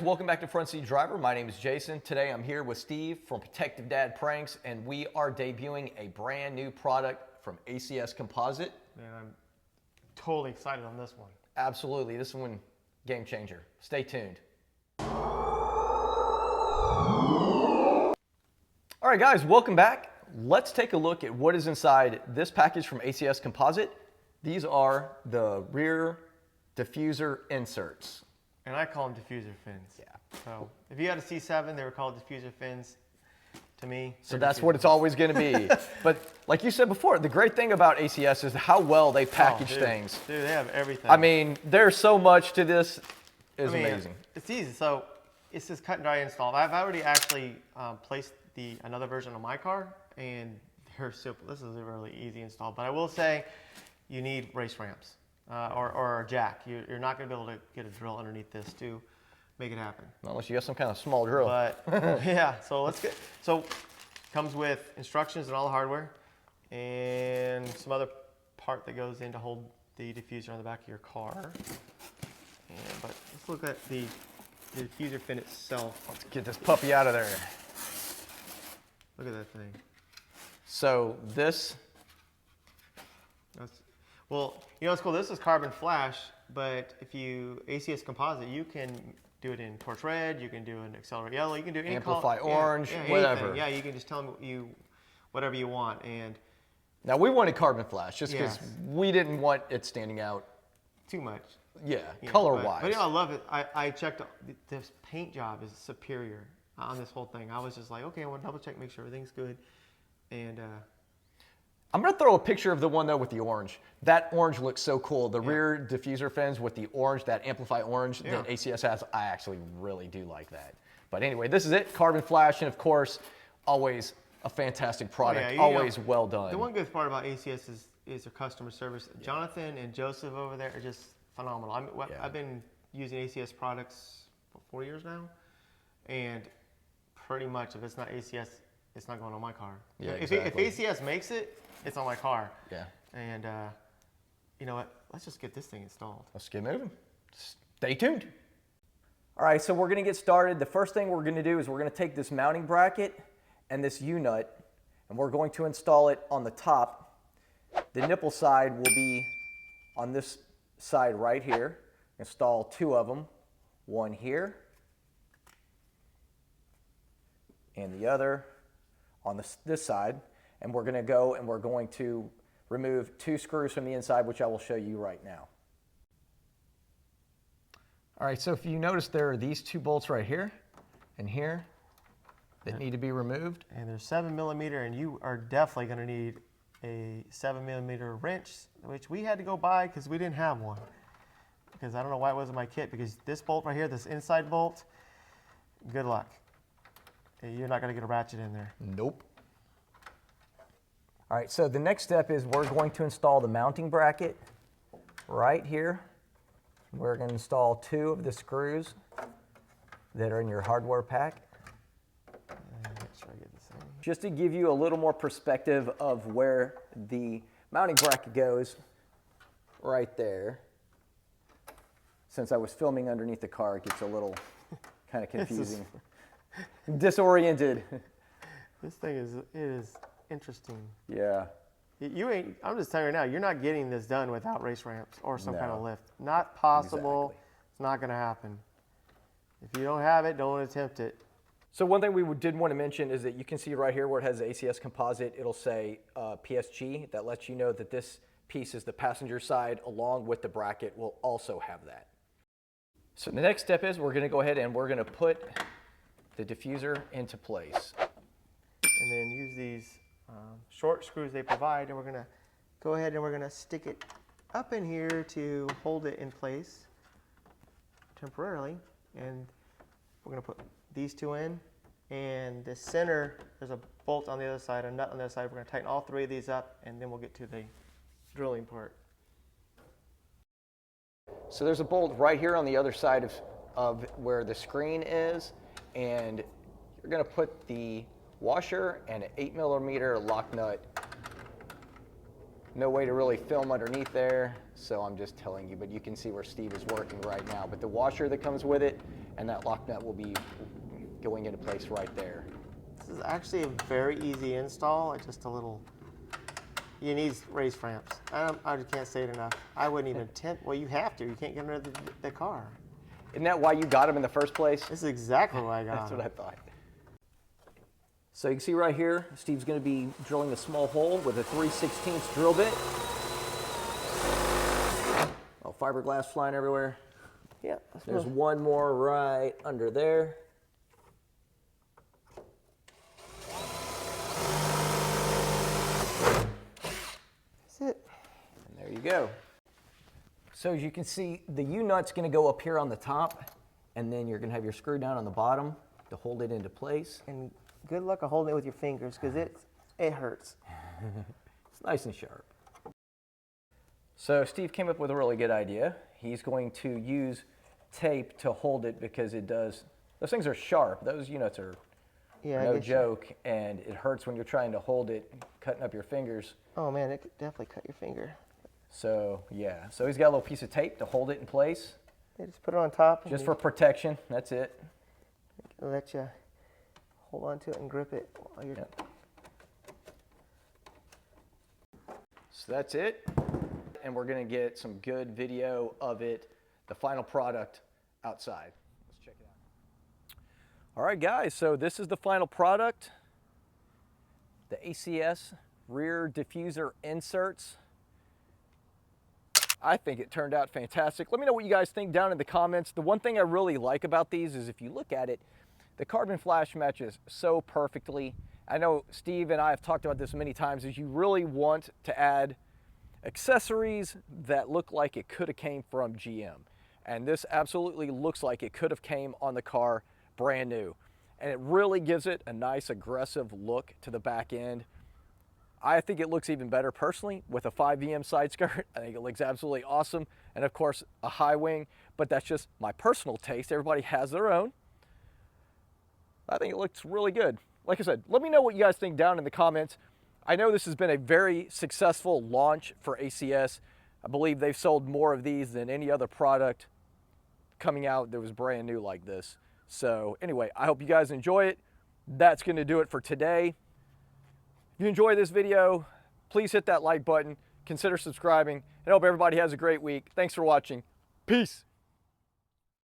welcome back to Front Seat Driver. My name is Jason. Today I'm here with Steve from Protective Dad Pranks, and we are debuting a brand new product from ACS Composite. Man, I'm totally excited on this one. Absolutely, this one, game changer. Stay tuned. All right guys, welcome back. Let's take a look at what is inside this package from ACS Composite. These are the rear diffuser inserts. And I call them diffuser fins. Yeah. So if you had a C7, they were called diffuser fins to me. So that's what it's always going to be. But like you said before, the great thing about ACS is how well they package things. Dude, they have everything. I mean, there's so much to this. It's amazing. It's easy. So it's just cut and dry install. I've already actually placed another version on my car, and they're simple. This is a really easy install. But I will say, you need race ramps. Or a jack. You're not going to be able to get a drill underneath this to make it happen. Unless you have some kind of small drill. But yeah, so comes with instructions and all the hardware, and some other part that goes in to hold the diffuser on the back of your car. But let's look at the diffuser fin itself. Let's get this puppy out of there. Look at that thing. So this. Well, you know what's cool? This is carbon flash, but if you ACS Composite, you can do it in torch red, you can do an accelerate yellow, you can do any amplify orange, whatever. Anything. Yeah, you can just tell them whatever you want. And now we wanted carbon flash just because we didn't want it standing out too much. Yeah, color-wise. But you know, I love it. I checked. This paint job is superior on this whole thing. I was just like, okay, I want to double check, make sure everything's good, and. I'm going to throw a picture of the one, though, with the orange. That orange looks so cool. The rear diffuser fins with the orange, that amplify orange that ACS has, I actually really do like that. But anyway, this is it. Carbon flash, and of course, always a fantastic product. Always well done. The one good part about ACS is their customer service. Jonathan and Joseph over there are just phenomenal. I've been using ACS products for 4 years now, and pretty much if it's not ACS, it's not going on my car. Yeah, if exactly. If ACS makes it, it's on my car. Yeah. And you know what? Let's just get this thing installed. Let's get moving. Stay tuned. All right, so we're going to get started. The first thing we're going to do is we're going to take this mounting bracket and this U-nut, and we're going to install it on the top. The nipple side will be on this side right here. Install two of them, one here and the other on this side. And we're going to go and we're going to remove two screws from the inside, which I will show you right now. All right, so if you notice, there are these two bolts right here and here that need to be removed. And they're 7mm, and you are definitely going to need a 7mm wrench, which we had to go buy because we didn't have one. Because I don't know why it wasn't my kit, because this bolt right here, this inside bolt, good luck. You're not going to get a ratchet in there. Nope. All right, so the next step is we're going to install the mounting bracket right here. We're going to install two of the screws that are in your hardware pack. Just to give you a little more perspective of where the mounting bracket goes, right there. Since I was filming underneath the car, it gets a little kind of confusing. Disoriented. This thing is interesting. Yeah. I'm just telling you now, you're not getting this done without race ramps or some kind of lift. Not possible. Exactly. It's not going to happen. If you don't have it, don't attempt it. So one thing we did want to mention is that you can see right here where it has ACS Composite, it'll say PSG. That lets you know that this piece is the passenger side, along with the bracket will also have that. So the next step is we're going to go ahead and we're going to put the diffuser into place. And then use these short screws they provide, and we're going to go ahead and we're going to stick it up in here to hold it in place temporarily. And we're going to put these two in, and the center, there's a bolt on the other side, a nut on the other side. We're going to tighten all three of these up, and then we'll get to the drilling part. So there's a bolt right here on the other side of where the screen is, and you're going to put the washer and an 8mm lock nut. No way to really film underneath there, so I'm just telling you, but you can see where Steve is working right now. But the washer that comes with it and that lock nut will be going into place right there. This is actually a very easy install. It's just a little, you need raised ramps. I just can't say it enough. I wouldn't even attempt, well, you have to. You can't get under the car. Isn't that why you got them in the first place? This is exactly why I got That's them. what I thought. So you can see right here, Steve's going to be drilling a small hole with a 3/16 drill bit. Oh, fiberglass flying everywhere. Yeah. There's one more right under there. That's it. And there you go. So as you can see, the U-nut's going to go up here on the top, and then you're going to have your screw down on the bottom to hold it into place. And good luck of holding it with your fingers, because it hurts. It's nice and sharp. So Steve came up with a really good idea. He's going to use tape to hold it because it does, those things are sharp. Those U-nuts are no joke, and it hurts when you're trying to hold it, cutting up your fingers. Oh man, it could definitely cut your finger. So yeah, so he's got a little piece of tape to hold it in place. Yeah, just put it on top. Just for protection, that's it. Let you hold on to it and grip it while you're... Yep. So that's it. And we're gonna get some good video of it, the final product outside. Let's check it out. All right guys, so this is the final product. The ACS rear diffuser inserts. I think it turned out fantastic. Let me know what you guys think down in the comments. The one thing I really like about these is if you look at it, the carbon flash matches so perfectly. I know Steve and I have talked about this many times, is you really want to add accessories that look like it could have came from GM. And this absolutely looks like it could have came on the car brand new. And it really gives it a nice aggressive look to the back end. I think it looks even better personally with a 5VM side skirt. I think it looks absolutely awesome. And of course, a high wing, but that's just my personal taste. Everybody has their own. I think it looks really good. Like I said, let me know what you guys think down in the comments. I know this has been a very successful launch for ACS. I believe they've sold more of these than any other product coming out that was brand new like this. So anyway, I hope you guys enjoy it. That's going to do it for today. If you enjoy this video, please hit that like button, consider subscribing, and I hope everybody has a great week. Thanks for watching. Peace.